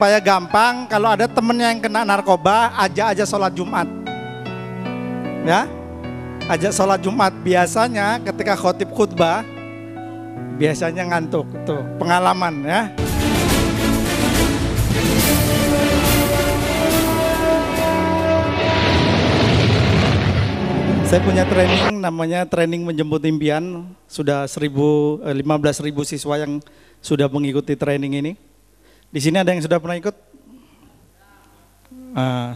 supaya gampang, kalau ada temennya yang kena narkoba, ajak aja sholat Jumat. Ya, ajak sholat Jumat. Biasanya ketika khotib khutbah, biasanya ngantuk. Tuh, pengalaman ya. Saya punya training, namanya training menjemput impian. Sudah 15.000 siswa yang sudah mengikuti training ini. Di sini ada yang sudah pernah ikut?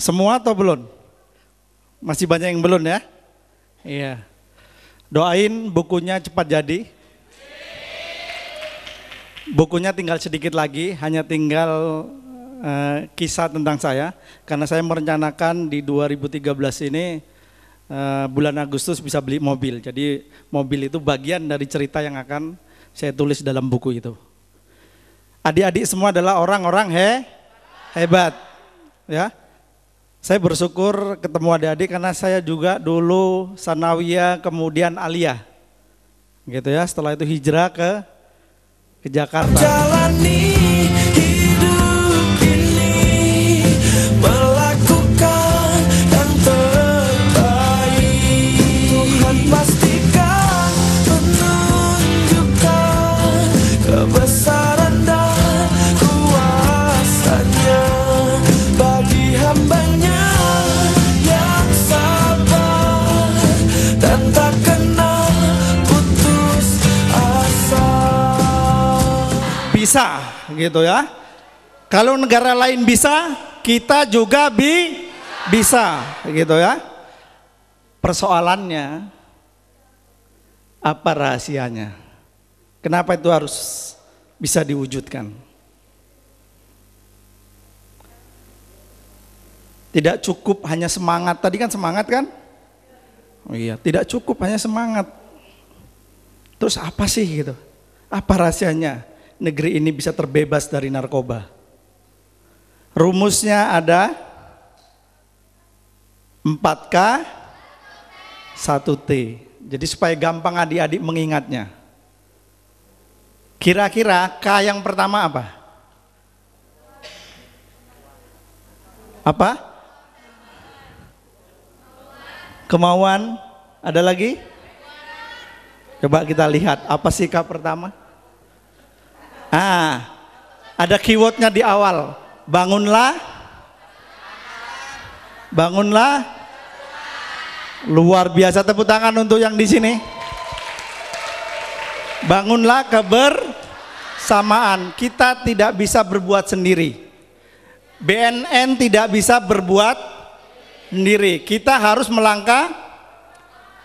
Semua atau belum? Masih banyak yang belum ya? Iya. Doain bukunya cepat jadi. Bukunya tinggal sedikit lagi, hanya tinggal kisah tentang saya. Karena saya merencanakan di 2013 ini bulan Agustus bisa beli mobil. Jadi mobil itu bagian dari cerita yang akan saya tulis dalam buku itu. Adik-adik semua adalah orang-orang hebat. Ya, saya bersyukur ketemu adik-adik karena saya juga dulu sanawiyah kemudian aliyah, gitu ya. Setelah itu hijrah ke Jakarta. Jalani hidup ini, melakukan yang terbaik. Tuhan pastikan menunjukkan kebesaran dan kuasanya bagi hambanya yang sabar dan tak kenal putus asa. Bisa gitu ya. Kalau negara lain bisa, kita juga bisa gitu ya. Persoalannya apa rahasianya? Kenapa itu harus bisa diwujudkan? Tidak cukup hanya semangat. Tadi kan semangat kan? Oh iya, tidak cukup hanya semangat. Terus apa sih gitu? Apa rahasianya negeri ini bisa terbebas dari narkoba? Rumusnya ada 4K 1T. Jadi supaya gampang adik-adik mengingatnya. Kira-kira K yang pertama apa? Apa? Kemauan. Ada lagi? Coba kita lihat apa sih K pertama? Ada keywordnya di awal. Bangunlah. Luar biasa, tepuk tangan untuk yang di sini. Bangunlah kebersamaan. Kita tidak bisa berbuat sendiri. BNN tidak bisa berbuat sendiri. Kita harus melangkah,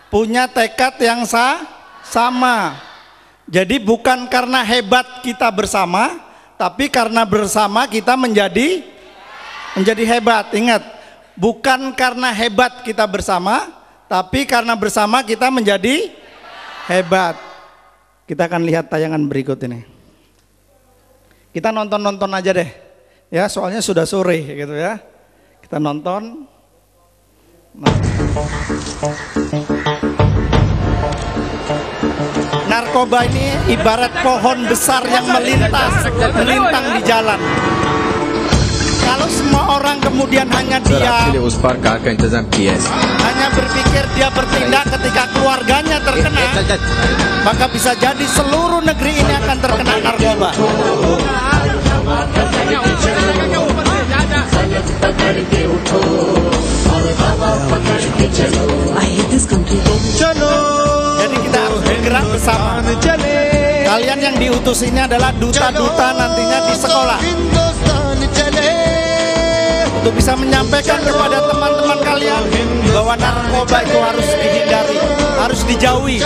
punya tekad yang sama. Jadi bukan karena hebat kita bersama, tapi karena bersama kita menjadi hebat. Ingat, bukan karena hebat kita bersama, tapi karena bersama kita menjadi hebat. Kita akan lihat tayangan berikut ini. Kita nonton aja deh, ya, soalnya sudah sore gitu ya. Kita nonton. Narkoba ini ibarat pohon besar yang melintang di jalan. Kalau semua orang kemudian hanya diam, hanya berpikir dia bertindak ketika keluarganya terkena, maka bisa jadi seluruh negeri ini akan terkena narkoba. Jadi kita harus bergerak bersama. Kalian yang diutus ini adalah duta-duta nantinya di sekolah, untuk bisa menyampaikan kepada teman-teman kalian bahwa narkoba itu harus dihindari, harus dijauhi,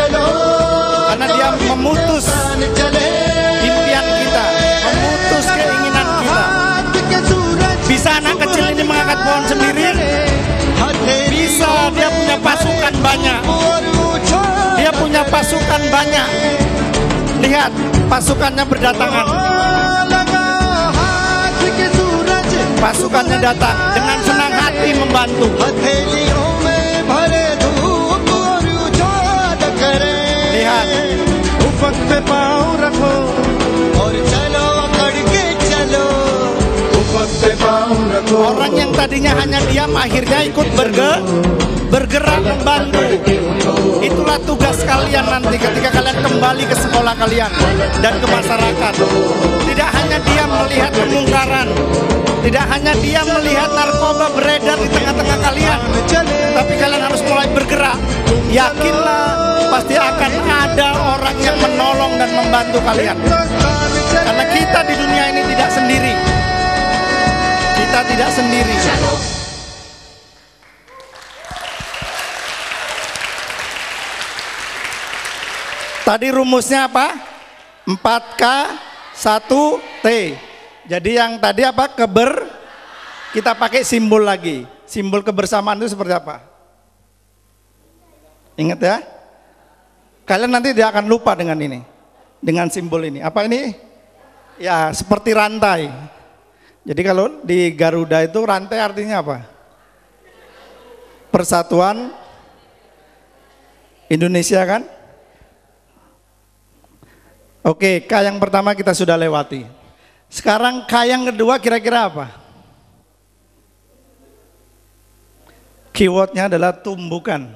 karena dia memutus impian kita, memutus keinginan kita. Bisa anak kecil ini mengangkat pohon sendiri? Bisa, dia punya pasukan banyak. Dia punya pasukan banyak. Lihat, pasukannya berdatangan. Pasukannya datang dengan senang hati membantu. Lihat. Orang yang tadinya hanya diam akhirnya ikut bergerak membantu. Itulah tugas kalian nanti ketika kalian kembali ke sekolah kalian dan ke masyarakat. Tidak hanya diam melihat kemungkaran, tidak hanya diam melihat narkoba beredar di tengah-tengah kalian, tapi kalian harus mulai bergerak. Yakinlah pasti akan ada orang yang menolong dan membantu kalian. Karena kita di dunia ini tidak sendiri. Kita tidak sendiri. Tadi rumusnya apa? 4K 1T. Jadi yang tadi apa? Kita pakai simbol lagi. Simbol kebersamaan itu seperti apa? Ingat ya? Kalian nanti tidak akan lupa dengan ini. Dengan simbol ini. Apa ini? Ya, seperti rantai. Jadi kalau di Garuda itu rantai artinya apa? Persatuan Indonesia kan? Oke, K yang pertama kita sudah lewati. Sekarang K yang kedua kira-kira apa? Keywordnya adalah tumbukan.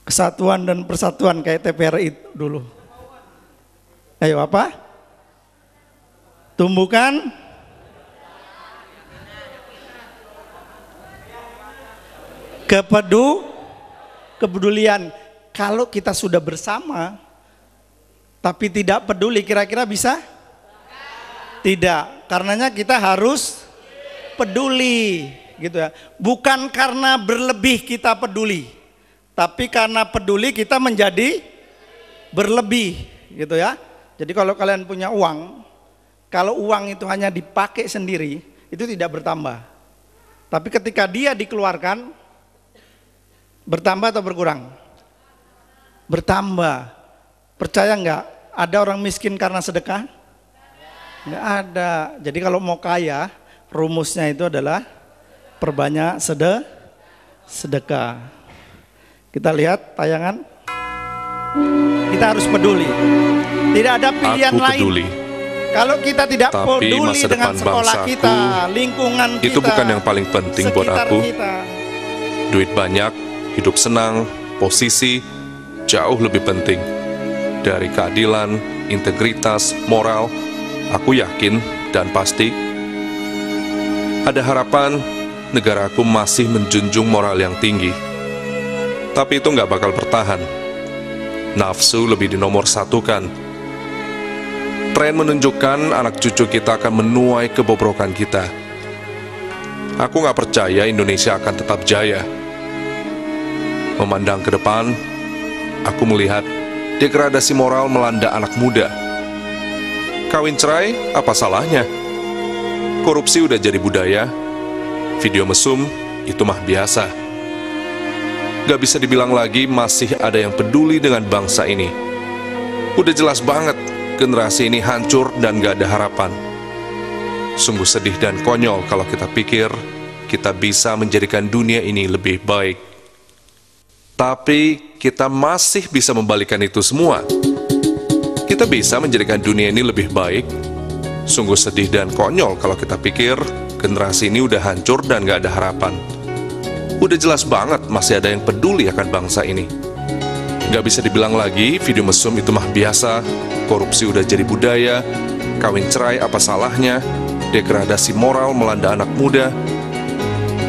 Kesatuan dan persatuan kayak TPRI dulu. Ayo apa? Tumbukan. Kepedulian. Kalau kita sudah bersama tapi tidak peduli, kira-kira bisa? Tidak. Karenanya kita harus peduli, gitu ya. Bukan karena berlebih kita peduli, tapi karena peduli kita menjadi berlebih, gitu ya. Jadi kalau kalian punya uang, kalau uang itu hanya dipakai sendiri, itu tidak bertambah. Tapi ketika dia dikeluarkan, bertambah atau berkurang? Bertambah. Percaya nggak? Ada orang miskin karena sedekah? Nggak ada. Jadi kalau mau kaya, rumusnya itu adalah perbanyak sedekah. Kita lihat tayangan. Kita harus peduli. Tidak ada pilihan lain. Kalau kita tidak peduli dengan sekolah kita, lingkungan kita, itu bukan yang paling penting buat aku. Duit banyak, hidup senang, posisi jauh lebih penting dari keadilan, integritas, moral. Aku yakin dan pasti ada harapan negaraku masih menjunjung moral yang tinggi. Tapi itu nggak bakal bertahan. Nafsu lebih dinomorsatukan. Tren menunjukkan anak cucu kita akan menuai kebobrokan kita. Aku nggak percaya Indonesia akan tetap jaya. Memandang ke depan, aku melihat degradasi moral melanda anak muda. Kawin cerai, apa salahnya? Korupsi udah jadi budaya. Video mesum, itu mah biasa. Gak bisa dibilang lagi masih ada yang peduli dengan bangsa ini. Udah jelas banget, generasi ini hancur dan gak ada harapan. Sungguh sedih dan konyol kalau kita pikir kita bisa menjadikan dunia ini lebih baik. Tapi kita masih bisa membalikan itu semua. Kita bisa menjadikan dunia ini lebih baik. Sungguh sedih dan konyol kalau kita pikir generasi ini udah hancur dan gak ada harapan. Udah jelas banget masih ada yang peduli akan bangsa ini. Gak bisa dibilang lagi video mesum itu mah biasa. Korupsi udah jadi budaya. Kawin cerai apa salahnya? Degradasi moral melanda anak muda.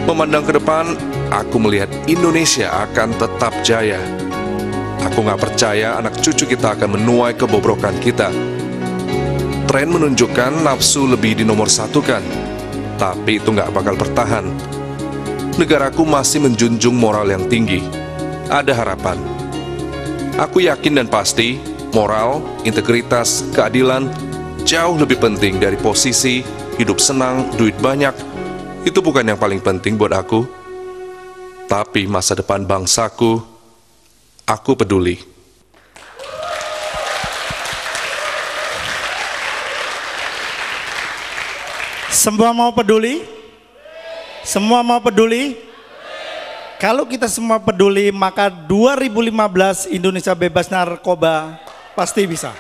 Memandang ke depan, aku melihat Indonesia akan tetap jaya. Aku gak percaya anak cucu kita akan menuai kebobrokan kita. Tren menunjukkan nafsu lebih dinomorsatukan, tapi itu gak bakal bertahan. Negaraku masih menjunjung moral yang tinggi. Ada harapan. Aku yakin dan pasti, moral, integritas, keadilan jauh lebih penting dari posisi, hidup senang, duit banyak. Itu bukan yang paling penting buat aku. Tapi masa depan bangsaku, aku peduli. Semua mau peduli? Semua mau peduli? Kalau kita semua peduli, maka 2015 Indonesia bebas narkoba pasti bisa.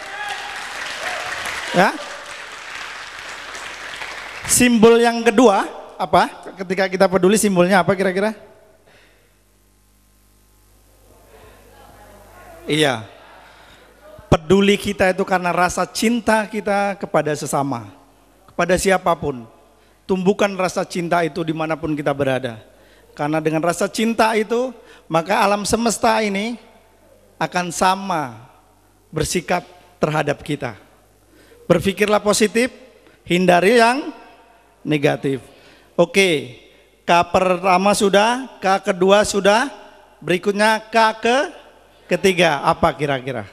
Ya? Simbol yang kedua apa? Ketika kita peduli simbolnya apa kira-kira? Iya. Peduli kita itu karena rasa cinta kita kepada sesama, kepada siapapun. Tumbuhkan rasa cinta itu dimanapun kita berada. Karena dengan rasa cinta itu, maka alam semesta ini akan sama bersikap terhadap kita. Berpikirlah positif, hindari yang negatif. Oke, K pertama sudah, K kedua sudah, berikutnya K ketiga, apa kira-kira?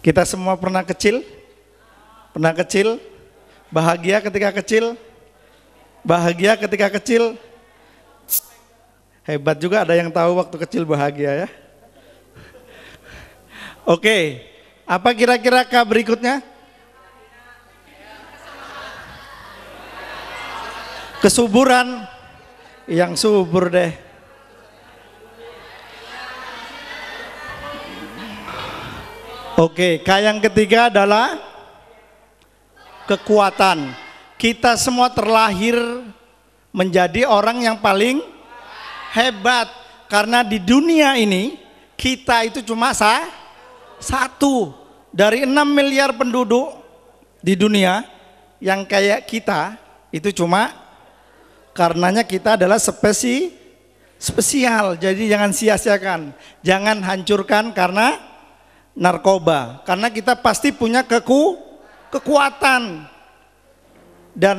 Kita semua pernah kecil? Pernah kecil? Bahagia ketika kecil? Bahagia ketika kecil? Hebat juga ada yang tahu waktu kecil bahagia ya. Oke, apa kira-kira K berikutnya? Kesuburan, yang subur deh. Oke, K yang ketiga adalah kekuatan. Kita semua terlahir menjadi orang yang paling hebat. Karena di dunia ini kita itu cuma satu dari 6 miliar penduduk di dunia yang kayak kita itu cuma karenanya kita adalah spesial. Jadi jangan sia-siakan, jangan hancurkan karena narkoba. Karena kita pasti punya kekuatan. Dan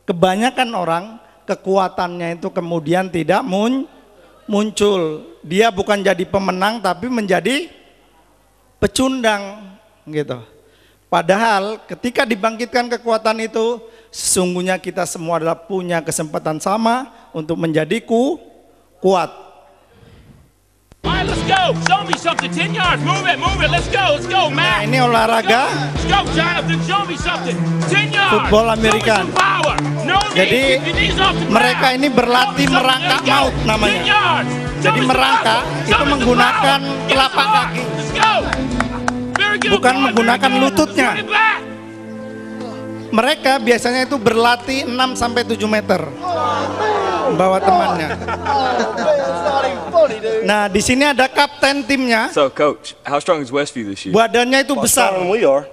kebanyakan orang kekuatannya itu kemudian tidak muncul. Dia bukan jadi pemenang tapi menjadi pecundang gitu. Padahal ketika dibangkitkan kekuatan itu, sesungguhnya kita semua adalah punya kesempatan sama untuk menjadi kuat. Alright, let's go. Show me something. 10 yards. Move it. Let's go, Nah, Matt. ini olahraga Let's go, Jonathan. Show me something. 10 yards. football American. Show me some power. No Jadi knees. Keep your knees off the ground. mereka ini berlatih Show me something. merangkak Let's go. maut 10 namanya. yards. Show Jadi me some merangkak power. itu Show me some menggunakan power. Give us telapak some heart. kaki. Let's go. Very good, Bukan boy. menggunakan Very good. lututnya. Run it back. Mereka biasanya itu berlatih 6 sampai 7 meter. Bawa temannya. Nah, di sini ada kapten timnya. So, Coach, how strong is Westview this year? Badannya itu besar. we are.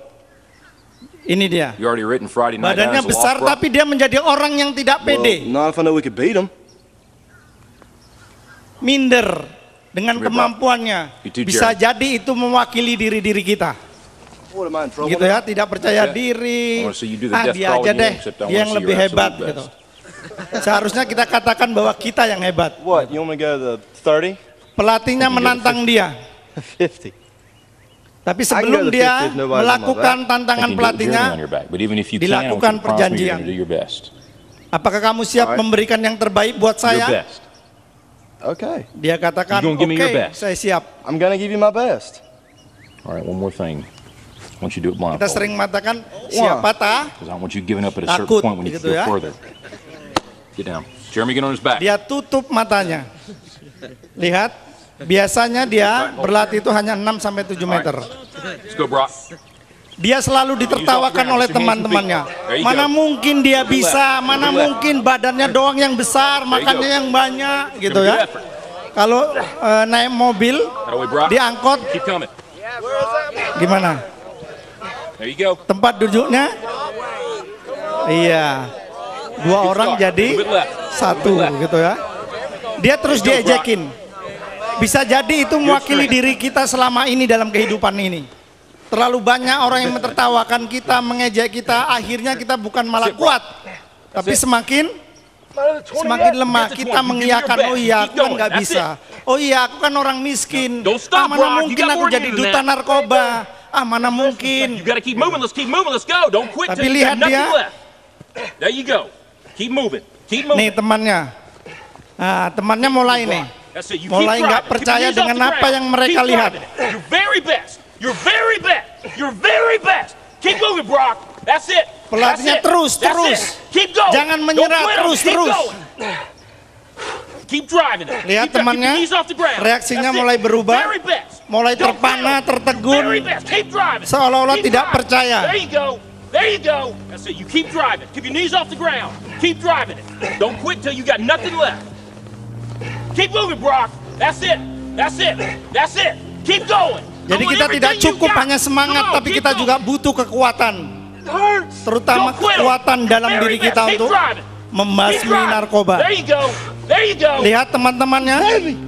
Ini dia. You already written Friday night down Badannya as a besar lost bro. tapi dia menjadi orang yang tidak pede. Not if I know we could beat them. Minder dengan Come here, bro. kemampuannya. Itu Bisa Jerry. jadi itu mewakili diri kita. What am I in trouble? Gitu ya, tidak percaya Yeah. diri. I wanna see you do the Ah, death dia crawl aja again, deh, except I dia wanna yang see lebih your hebat absolute gitu. best. Seharusnya kita katakan bahwa kita yang hebat. What? You want me to go to the 30? Pelatihnya You menantang dia. 50. Tapi I can sebelum go to dia 50 if nobody's on my melakukan I tantangan think you do it with Jeremy pelatihnya, on your back, but even if you dilakukan can, I want you to promise me you're perjanjian. gonna do your best. apakah kamu siap Alright. memberikan yang terbaik buat Your saya? best. Okay. Dia katakan, You gonna give me your oke, best." saya siap. I'm gonna give you my best. All right, one more thing. I want you to do it Kita blindfolded. sering mengatakan, siapa tak? Because I want you giving up at a Takut, certain point when you gitu go ya. further. Get down. Jeremy, get on his back. Dia tutup matanya. Lihat, biasanya dia berlatih itu hanya 6 sampai 7 meter. Let's go, Brock. Dia selalu ditertawakan oleh teman-temannya. There you Mana go. mungkin dia bisa, mana Good left. mungkin badannya doang yang besar, makannya yang banyak, gitu Good ya. effort. Kalau naik mobil, That way, Brock. diangkot, Keep coming. gimana? There you go. Tempat duduknya? Iya. Dua orang jadi satu, gitu ya. Dia terus diejekin. Bisa jadi itu mewakili diri kita selama ini dalam kehidupan ini. Terlalu banyak orang yang menertawakan kita, mengejek kita, akhirnya kita bukan malah kuat, tapi semakin lemah. Kita mengiyakan, oh iya aku kan nggak bisa, oh iya aku kan orang miskin, mana mungkin aku jadi duta narkoba, mana mungkin. You gotta keep moving. Let's go. Don't quit Tapi till you lihat got nothing dia. left. There you go. Keep moving. Nih temannya, temannya mulai nih, That's it. You mulai keep nggak driving. percaya Keep your knees dengan off the apa ground. yang mereka Keep lihat. driving. Your very best. Your very best. Your very best. Keep moving, Brock. That's it. Pelatihnya That's it. terus. That's it. Keep going. Jangan menyerah, Don't quit on me. terus. Keep going. Keep driving it. Lihat Keep temannya, your knees off the ground. reaksinya That's it. mulai berubah, Very best. mulai Don't terpana, fail. tertegun, Very best. Keep driving. seolah-olah Keep tidak driving. percaya. There you go. There you go. That's it. You keep driving. Keep your knees off the ground. Keep driving it. Don't quit till you got nothing left. Keep moving, Brock. That's it. That's it. That's it. Keep going. Jadi kita tidak cukup hanya semangat, tapi kita juga butuh kekuatan, terutama kekuatan dalam diri kita untuk membasmi narkoba. There you go. There you go. Lihat teman-temannya,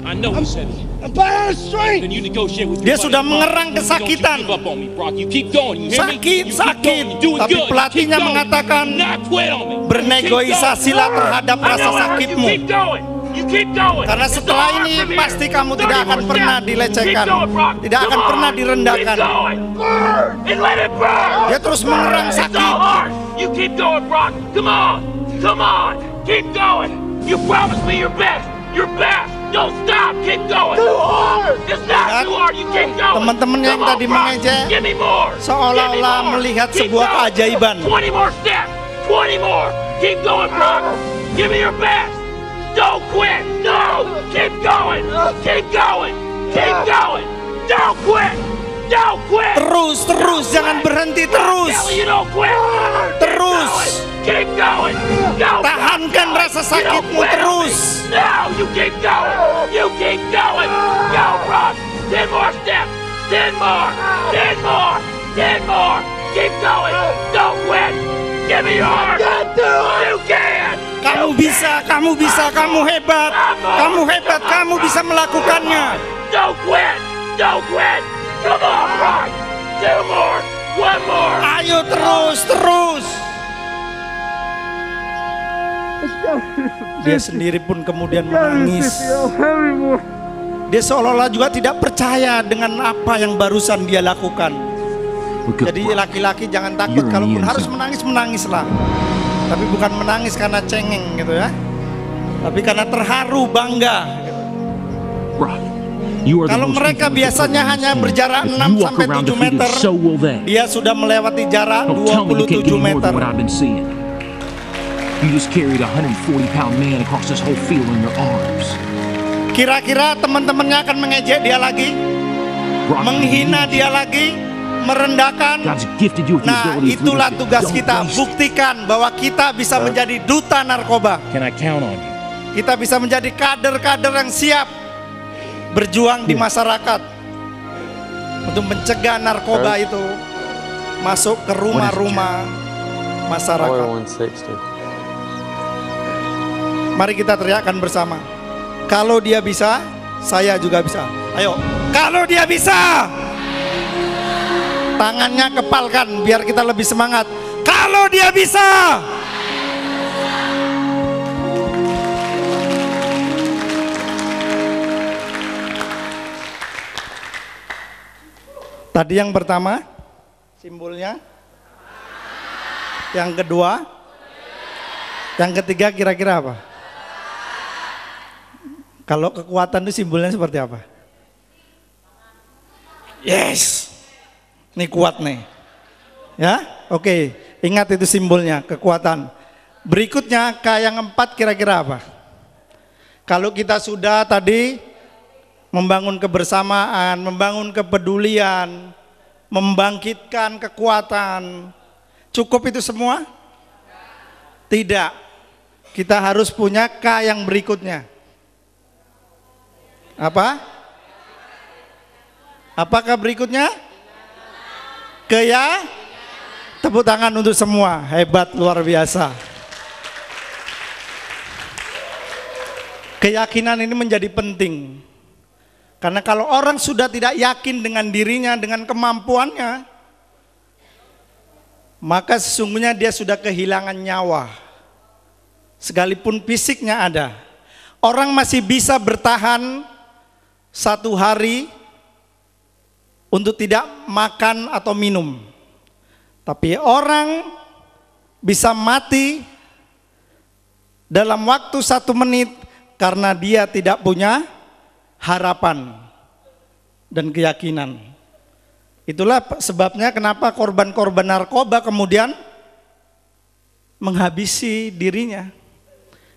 I know he said it. Then you negotiate with dia your sudah buddy, mengerang Brock. kesakitan. Don't you give up on me, Brock. You keep going. You hear me? Sakit, You keep sakit. going. You do it Tapi good. You pelatihnya keep going. mengatakan, Do not quit on me. bernegosiasilah Keep going. terhadap I rasa know it hurts. sakitmu. You keep going. You keep going. Karena It's setelah all ini from here. pasti kamu 30 tidak akan more pernah steps. dilecehkan, Keep going, Brock. tidak akan Come on. pernah direndahkan. Keep going. Burn. And let it burn. Dia terus mengerang It's sakit. all hard. You keep going, Brock. Come on. Come on. Keep going. You promised me your best. Your best. Don't stop. Keep going. Too hard. It's not Lihat, too hard. You keep going. teman-teman yang Come on, tadi Brock. mengejek, Give me more. seolah-olah Give me more. melihat Keep sebuah going. keajaiban. 20 more steps. 20 more. Keep going, Brock. Give me your best. Don't quit. No. Keep going. Keep going. Keep going. Don't quit. Don't quit. Terus, jangan berhenti, terus. Tell you don't quit. Terus. Keep going. Go. Tahankan rasa sakitmu terus. No, you keep going. You keep going. Go, Brock. 10 more steps. 10 more. 10 more. 10 more. Keep going. Don't quit. Give me your heart. You can. Kamu bisa, kamu bisa, kamu hebat. Kamu hebat, kamu bisa melakukannya. Don't quit. Don't quit. Come on, Brock. 2 more. 1 more. Ayo terus. Dia sendiri pun kemudian menangis. Dia seolah-olah juga tidak percaya dengan apa yang barusan dia lakukan. Jadi laki-laki jangan takut, kalaupun harus menangislah. Tapi bukan menangis karena cengeng gitu ya. Tapi karena terharu, bangga. Kalau mereka biasanya hanya berjarak 6 sampai 7 meter, dia sudah melewati jarak 27 meter. You just carried a 140-pound man across this whole field in your arms. Kira-kira teman-temannya akan mengejek dia lagi, menghina dia lagi, merendahkan. God's gifted you with the Nah, ability of itulah leadership. tugas Don't kita. waste it. Buktikan bahwa kita bisa menjadi duta narkoba. Can I count on you? Kita bisa menjadi kader-kader yang siap berjuang di masyarakat untuk mencegah narkoba itu masuk ke rumah-rumah masyarakat. 160. Mari kita teriakkan bersama. Kalau dia bisa, saya juga bisa. Ayo, kalau dia bisa. Tangannya kepalkan biar kita lebih semangat. Kalau dia bisa. Tadi yang pertama simbolnya. Yang kedua, yang ketiga kira-kira apa? Kalau kekuatan itu simbolnya seperti apa? Yes, ini kuat nih. Ya, oke. Ingat itu simbolnya, kekuatan. Berikutnya, yang keempat kira-kira apa? Kalau kita sudah tadi membangun kebersamaan, membangun kepedulian, membangkitkan kekuatan, cukup itu semua? Tidak. Kita harus punya K yang berikutnya. Apa? Apakah berikutnya? Tepuk tangan untuk semua. Hebat, luar biasa. Keyakinan ini menjadi penting. Karena kalau orang sudah tidak yakin dengan dirinya, dengan kemampuannya, maka sesungguhnya dia sudah kehilangan nyawa. Sekalipun fisiknya ada. Orang masih bisa bertahan 1 hari untuk tidak makan atau minum. Tapi orang bisa mati dalam waktu 1 menit karena dia tidak punya harapan dan keyakinan. Itulah sebabnya kenapa korban-korban narkoba kemudian menghabisi dirinya.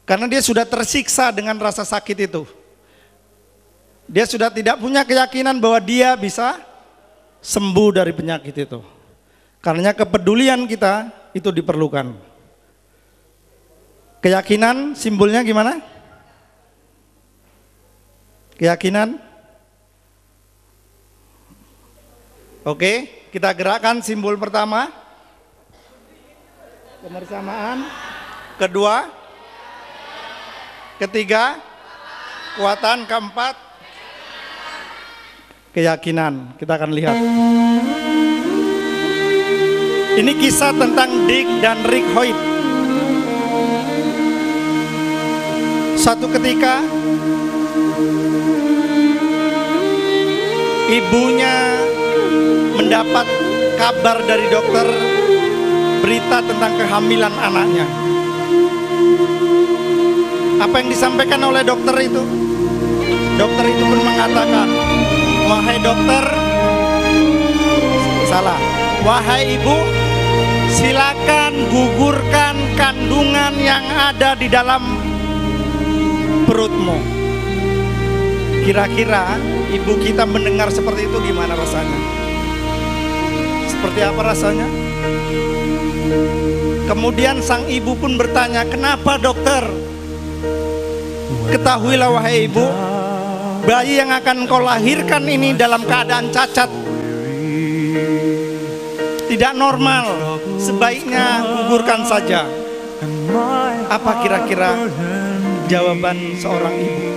Karena dia sudah tersiksa dengan rasa sakit itu. Dia sudah tidak punya keyakinan bahwa dia bisa sembuh dari penyakit itu. Karena kepedulian kita itu diperlukan. Keyakinan simbolnya gimana? Keyakinan. Oke, kita gerakkan simbol pertama. Kebersamaan. Kedua. Ketiga. Kekuatan. Keempat. Keyakinan. Kita akan lihat. Ini kisah tentang Dick dan Rick Hoyt. Suatu ketika ibunya mendapat kabar dari dokter, berita tentang kehamilan anaknya. Apa yang disampaikan oleh dokter itu? Dokter itu pun mengatakan, wahai dokter, salah, wahai ibu, silakan gugurkan kandungan yang ada di dalam perutmu. Kira-kira ibu kita mendengar seperti itu gimana rasanya? Seperti apa rasanya? Kemudian sang ibu pun bertanya, kenapa dokter? Ketahuilah wahai ibu, bayi yang akan kau lahirkan ini dalam keadaan cacat, tidak normal, sebaiknya gugurkan saja. Apa kira-kira jawaban seorang ibu?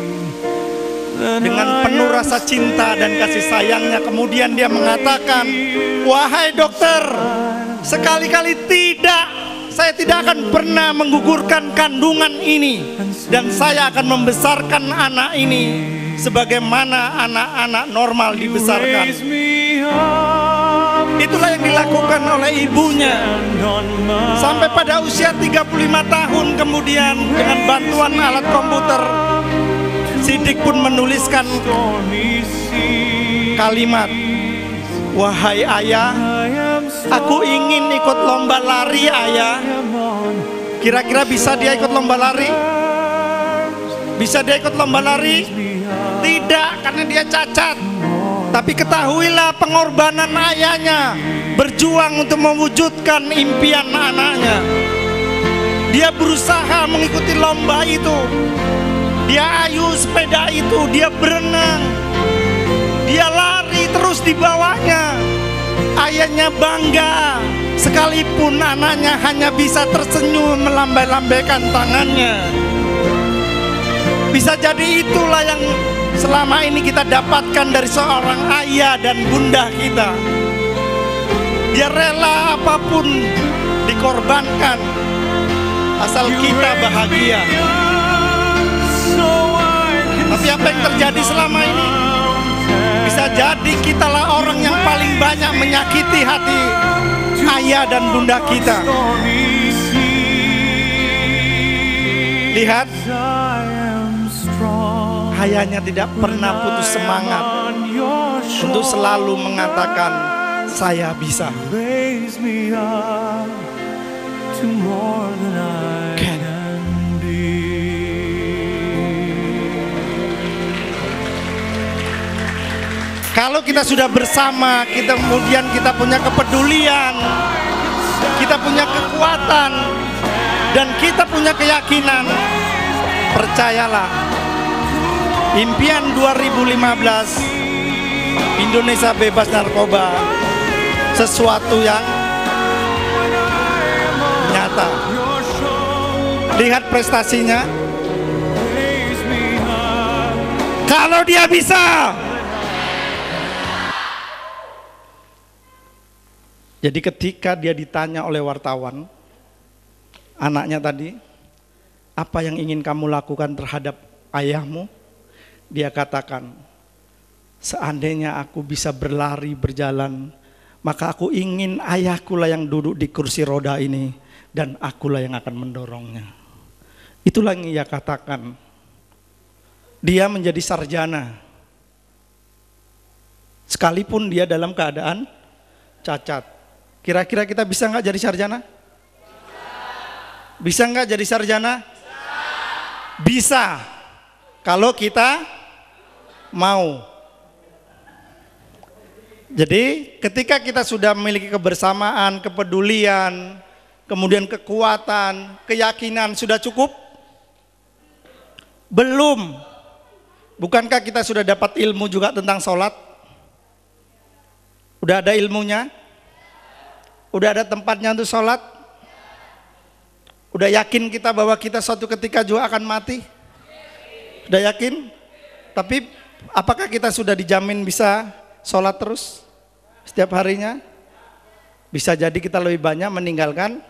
Dengan penuh rasa cinta dan kasih sayangnya, kemudian dia mengatakan, wahai dokter, sekali-kali tidak, saya tidak akan pernah menggugurkan kandungan ini, dan saya akan membesarkan anak ini sebagaimana anak-anak normal dibesarkan. Itulah yang dilakukan oleh ibunya. Sampai pada usia 35 tahun kemudian, dengan bantuan alat komputer, si Dick pun menuliskan kalimat, wahai ayah, aku ingin ikut lomba lari ayah. Kira-kira bisa dia ikut lomba lari? Bisa dia ikut lomba lari? Tidak, karena dia cacat. Tapi ketahuilah pengorbanan ayahnya, berjuang untuk mewujudkan impian anaknya. Dia berusaha mengikuti lomba itu. Dia ayuh sepeda itu, dia berenang, dia lari terus di bawahnya. Ayahnya bangga, sekalipun anaknya hanya bisa tersenyum melambai-lambaikan tangannya. Bisa jadi itulah yang selama ini kita dapatkan dari seorang ayah dan bunda kita. Dia rela apapun dikorbankan asal kita bahagia. Tapi apa yang terjadi selama ini? Bisa jadi kitalah orang yang paling banyak menyakiti hati ayah dan bunda kita. Lihat, ayahnya tidak pernah putus semangat untuk selalu mengatakan, saya bisa. Kalau kita sudah bersama, kemudian kita punya kepedulian, kita punya kekuatan, dan kita punya keyakinan, percayalah, impian 2015 Indonesia bebas narkoba sesuatu yang nyata. Lihat prestasinya. Kalau dia bisa. Jadi ketika dia ditanya oleh wartawan, anaknya tadi, apa yang ingin kamu lakukan terhadap ayahmu? Dia katakan, seandainya aku bisa berlari, berjalan, maka aku ingin ayahkulah yang duduk di kursi roda ini, dan akulah yang akan mendorongnya. Itulah yang ia katakan. Dia menjadi sarjana, sekalipun dia dalam keadaan cacat. Kira-kira kita bisa nggak jadi sarjana? Bisa nggak jadi sarjana? Bisa kalau kita mau. Jadi ketika kita sudah memiliki kebersamaan, kepedulian, kemudian kekuatan, keyakinan, sudah cukup? Belum. Bukankah kita sudah dapat ilmu juga tentang sholat? Udah ada ilmunya? Udah ada tempatnya untuk sholat? Udah yakin kita bahwa kita suatu ketika juga akan mati? Udah yakin? Tapi apakah kita sudah dijamin bisa sholat terus setiap harinya? Bisa jadi kita lebih banyak meninggalkan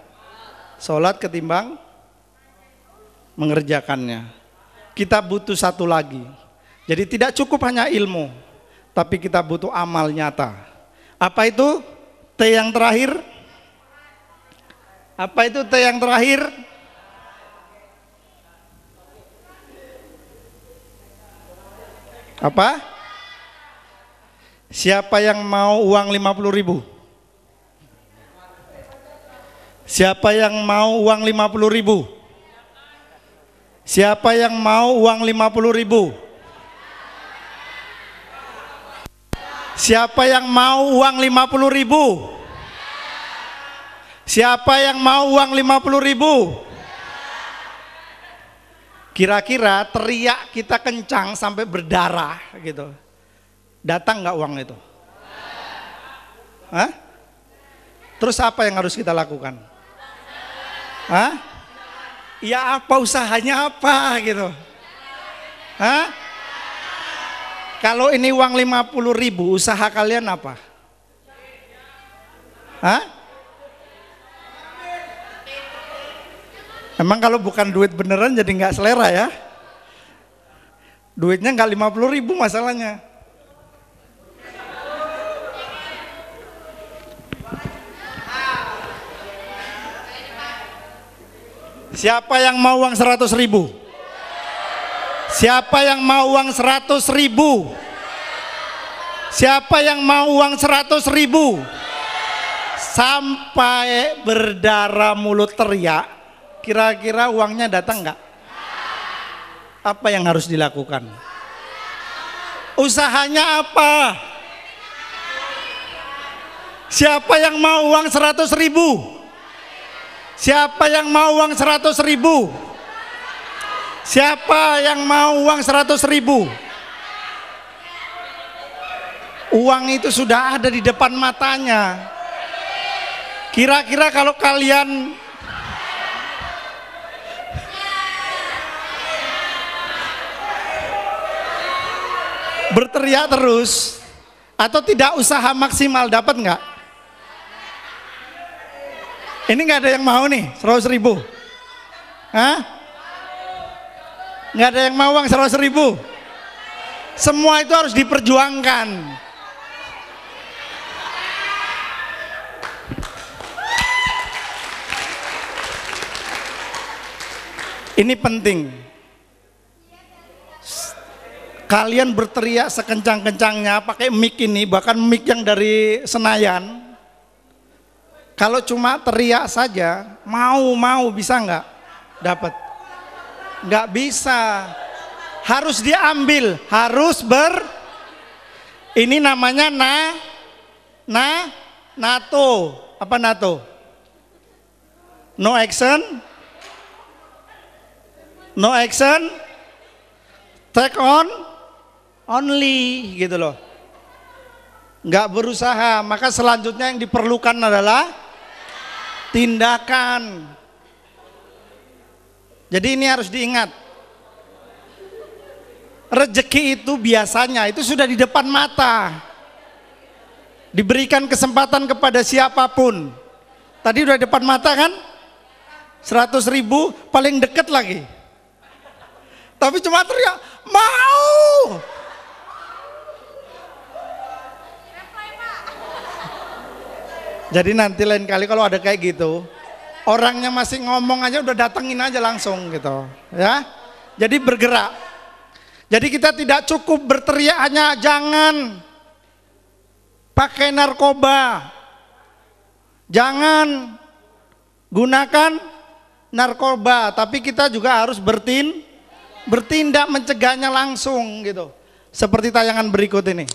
sholat ketimbang mengerjakannya. Kita butuh satu lagi. Jadi tidak cukup hanya ilmu, tapi kita butuh amal nyata. Apa itu? T yang terakhir. Apa itu T yang terakhir? Apa? Siapa yang mau uang 50.000? Siapa yang mau uang 50.000? Siapa yang mau uang 50.000? Siapa yang mau uang 50.000? Siapa yang mau uang 50.000? Kira-kira teriak kita kencang sampai berdarah gitu. Datang nggak uang itu? Hah? Terus apa yang harus kita lakukan? Hah? Ya apa usahanya apa gitu? Hah? Kalau ini uang 50.000, usaha kalian apa? Hah? Emang kalau bukan duit beneran jadi nggak selera ya? Duitnya nggak 50.000 masalahnya. Siapa yang mau uang 100.000? Siapa yang mau uang 100.000? Siapa yang mau uang 100.000? Sampai berdarah mulut teriak. Kira-kira uangnya datang nggak? Apa yang harus dilakukan? Usahanya apa? Siapa yang mau uang 100.000? Siapa yang mau uang 100.000? Siapa yang mau uang 100.000? Uang itu sudah ada di depan matanya. Kira-kira kalau kalian berteriak terus atau tidak usaha maksimal, dapat nggak? Ini nggak ada yang mau nih 100.000? Hah? Nggak ada yang mau uang 100.000? Semua itu harus diperjuangkan. Ini penting. Kalian berteriak sekencang-kencangnya pakai mic ini, bahkan mic yang dari Senayan. Kalau cuma teriak saja, mau bisa nggak? Dapat? Nggak bisa. Harus diambil, harus ini namanya NATO. Apa NATO? No action, no action, take on only, gitu loh. Nggak berusaha, maka selanjutnya yang diperlukan adalah tindakan. Jadi ini harus diingat. Rezeki itu biasanya itu sudah di depan mata. Diberikan kesempatan kepada siapapun. Tadi udah depan mata kan? 100.000 paling deket lagi. Tapi cuma teriak, mau. Jadi nanti lain kali kalau ada kayak gitu, orangnya masih ngomong aja udah datengin aja langsung gitu, ya. Jadi bergerak. Jadi kita tidak cukup berteriak hanya jangan pakai narkoba, jangan gunakan narkoba, tapi kita juga harus bertindak mencegahnya langsung gitu. Seperti tayangan berikut ini.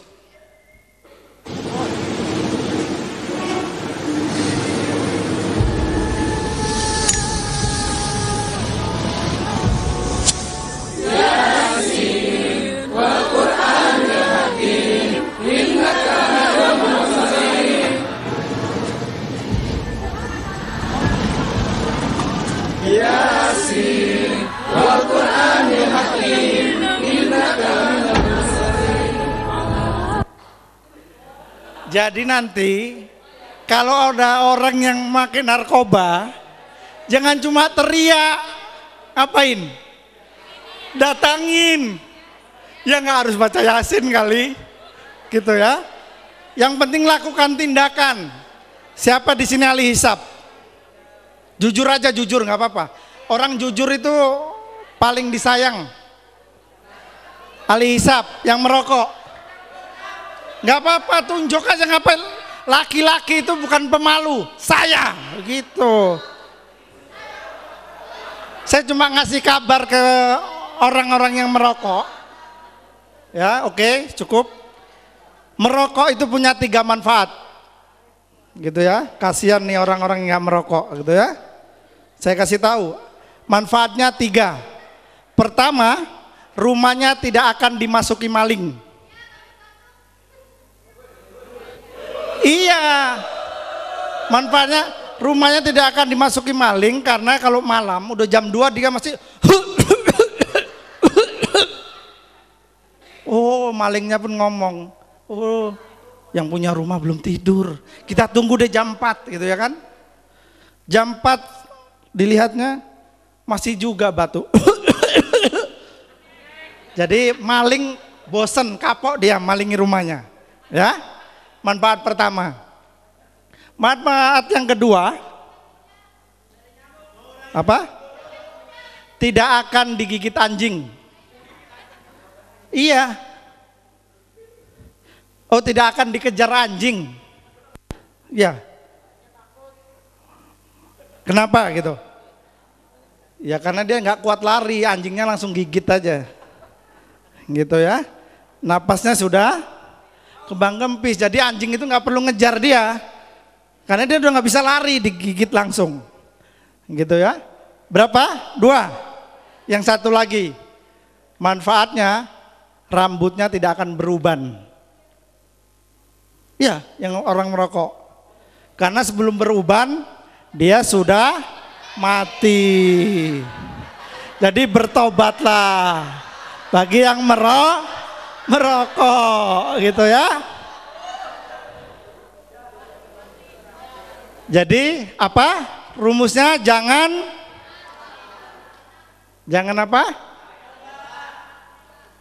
Jadi nanti kalau ada orang yang makan narkoba, jangan cuma teriak, ngapain? Datangin. Ya nggak harus baca Yasin kali, gitu ya. Yang penting lakukan tindakan. Siapa di sini ahli hisab? Jujur aja, jujur nggak apa-apa. Orang jujur itu paling disayang. Ahli hisab yang merokok. Nggak apa-apa, tunjuk aja, ngapain? Laki-laki itu bukan pemalu, saya gitu. Saya cuma ngasih kabar ke orang-orang yang merokok. Ya, oke, cukup. Merokok itu punya 3 manfaat, gitu ya. Kasihan nih orang-orang yang nggak merokok, gitu ya. Saya kasih tahu, manfaatnya 3. Pertama, rumahnya tidak akan dimasuki maling. Iya, manfaatnya rumahnya tidak akan dimasuki maling karena kalau malam udah jam 2 dia masih oh, malingnya pun ngomong, oh, yang punya rumah belum tidur, kita tunggu deh jam 4 gitu ya kan. Jam 4 dilihatnya masih juga batu. Jadi maling bosen, kapok dia malingi rumahnya ya. Manfaat pertama. Manfaat yang kedua, apa? Tidak akan digigit anjing. Iya. Oh, tidak akan dikejar anjing. Ya. Kenapa gitu? Ya karena dia nggak kuat lari, anjingnya langsung gigit aja. Gitu ya. Napasnya sudah kembang kempis, jadi anjing itu nggak perlu ngejar dia, karena dia udah nggak bisa lari, digigit langsung, gitu ya. Berapa? 2. Yang satu lagi, manfaatnya rambutnya tidak akan beruban. Ya, yang orang merokok, karena sebelum beruban dia sudah mati. Jadi bertobatlah bagi yang merokok gitu ya. Jadi apa rumusnya? Jangan apa?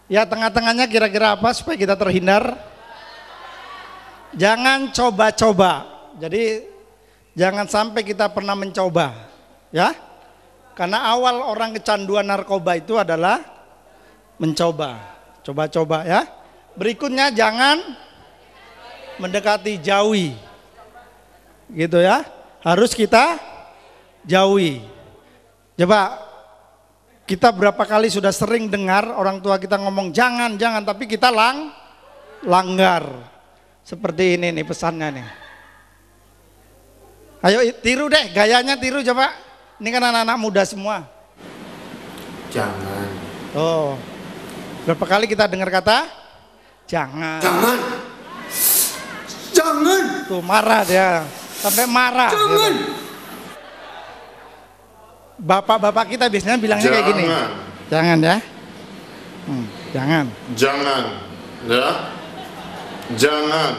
Ya tengah-tengahnya kira-kira apa supaya kita terhindar? Jangan coba-coba. Jadi jangan sampai kita pernah mencoba ya. Karena awal orang kecanduan narkoba itu adalah mencoba. Coba-coba ya. Berikutnya jangan mendekati, jauhi. Gitu ya. Harus kita jauhi. Coba kita berapa kali sudah sering dengar orang tua kita ngomong jangan, tapi kita langgar. Seperti ini nih pesannya nih. Ayo tiru deh, gayanya tiru coba. Ini kan anak-anak muda semua. Jangan. Oh. Berapa kali kita dengar kata jangan. Jangan. Tuh marah dia, sampai marah. Jangan. Gitu. Bapak-bapak kita biasanya bilangnya kayak gini. Jangan ya. Jangan. Jangan. Ya. Jangan.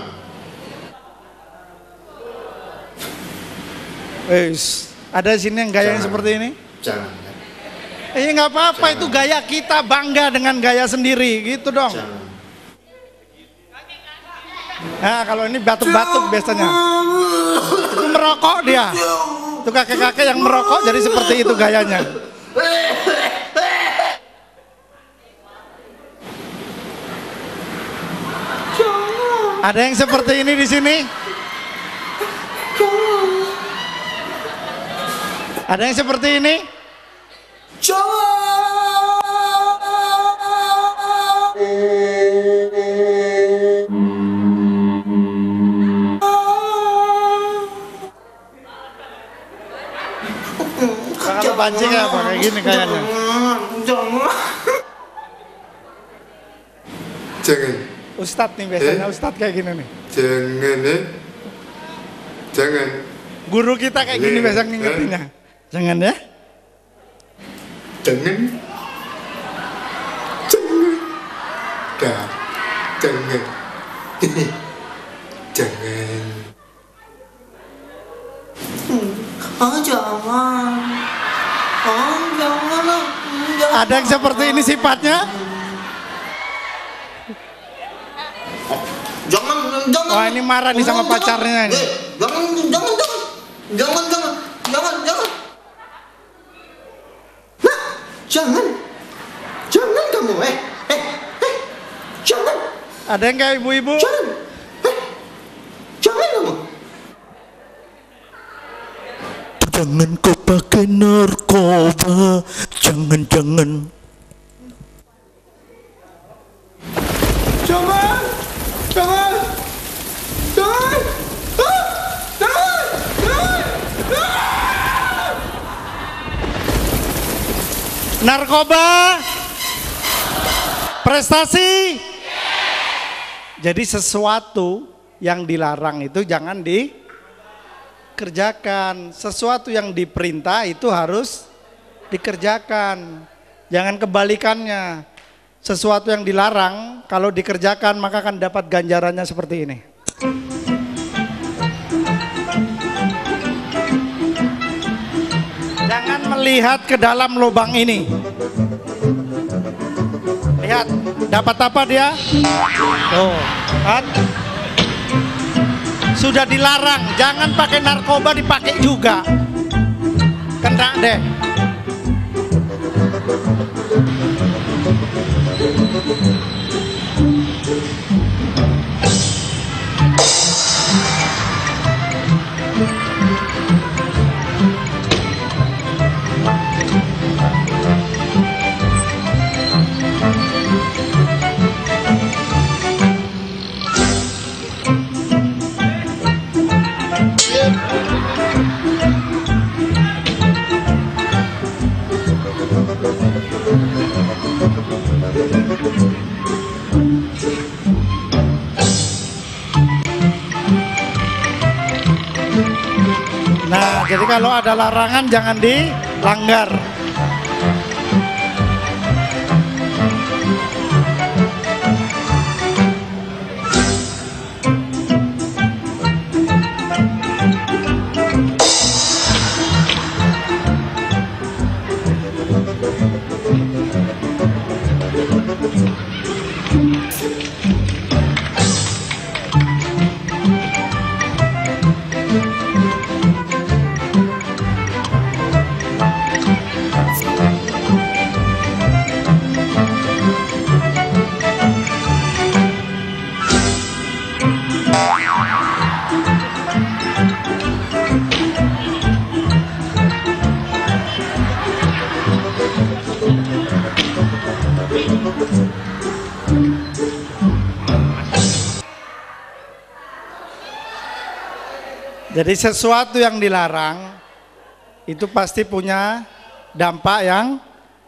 Ada sini yang gaya yang seperti ini? Jangan. Nggak apa-apa, itu gaya kita, bangga dengan gaya sendiri, gitu dong. Jangan. Nah kalau ini batuk-batuk biasanya, itu merokok dia. Itu kakek-kakek yang merokok jadi seperti itu gayanya. Ada yang seperti ini di sini? Ada yang seperti ini? Kalau pancing apa kayak gini kayaknya. Jangan. Ustadz nih biasanya Ustadz kayak gini nih. Jangan ya. Jangan. Guru kita kayak gini biasa ngingetinnya. Jangan ya. Jangan. Jangan. Dah. Jangan. Jangan. Jangan. Jangan. Ada yang seperti ini sifatnya? Jangan. Wah ini marah nih sama pacarnya ini. Jangan. Nah, jangan kamu, jangan. Ada yang kayak ibu-ibu? Jangan kamu. Jangan kau pakai narkoba, jangan. Narkoba, prestasi. Jadi sesuatu yang dilarang itu jangan dikerjakan. Sesuatu yang diperintah itu harus dikerjakan. Jangan kebalikannya. Sesuatu yang dilarang kalau dikerjakan maka akan dapat ganjarannya seperti ini. Jangan melihat ke dalam lubang ini. Lihat, dapat apa dia? Tuh, kan? Sudah dilarang, jangan pakai narkoba dipakai juga. Kena deh. Nah, jadi kalau ada larangan jangan dilanggar. Jadi sesuatu yang dilarang itu pasti punya dampak yang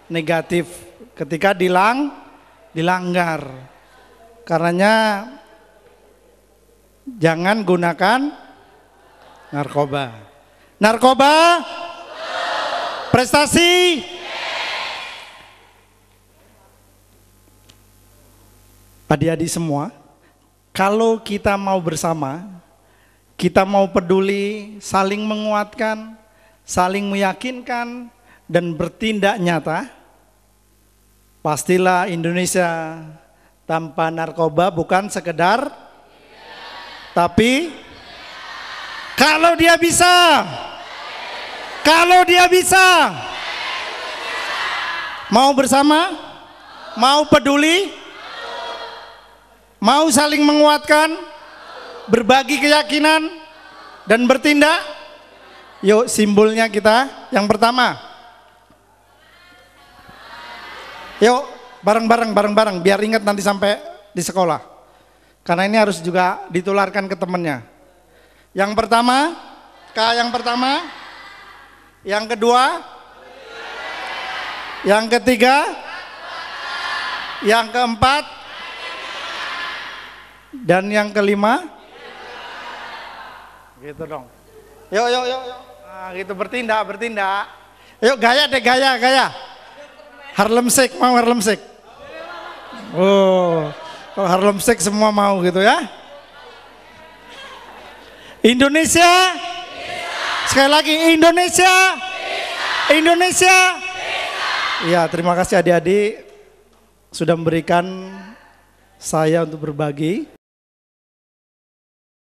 negatif ketika dilanggar. Karenanya jangan gunakan narkoba. Narkoba, prestasi. Adik-adik semua, kalau kita mau bersama, kita mau peduli, saling menguatkan, saling meyakinkan, dan bertindak nyata, pastilah Indonesia tanpa narkoba bukan sekedar, tapi kalau dia bisa, mau bersama, mau peduli, mau saling menguatkan, berbagi keyakinan, dan bertindak. Yuk simbolnya kita yang pertama. Yuk bareng-bareng biar ingat nanti sampai di sekolah. Karena ini harus juga ditularkan ke temennya. Yang pertama, K yang pertama, Yang kedua? Yang ketiga? Yang keempat? Dan yang kelima? Gitu dong. Yuk. Nah, gitu bertindak. Yuk gaya deh, gaya. Harlem Shake, mau Harlem Shake? Oh, kalau Harlem Shake semua mau gitu ya. Indonesia. Sekali lagi Indonesia. Indonesia. Ya, terima kasih adik-adik sudah memberikan saya untuk berbagi.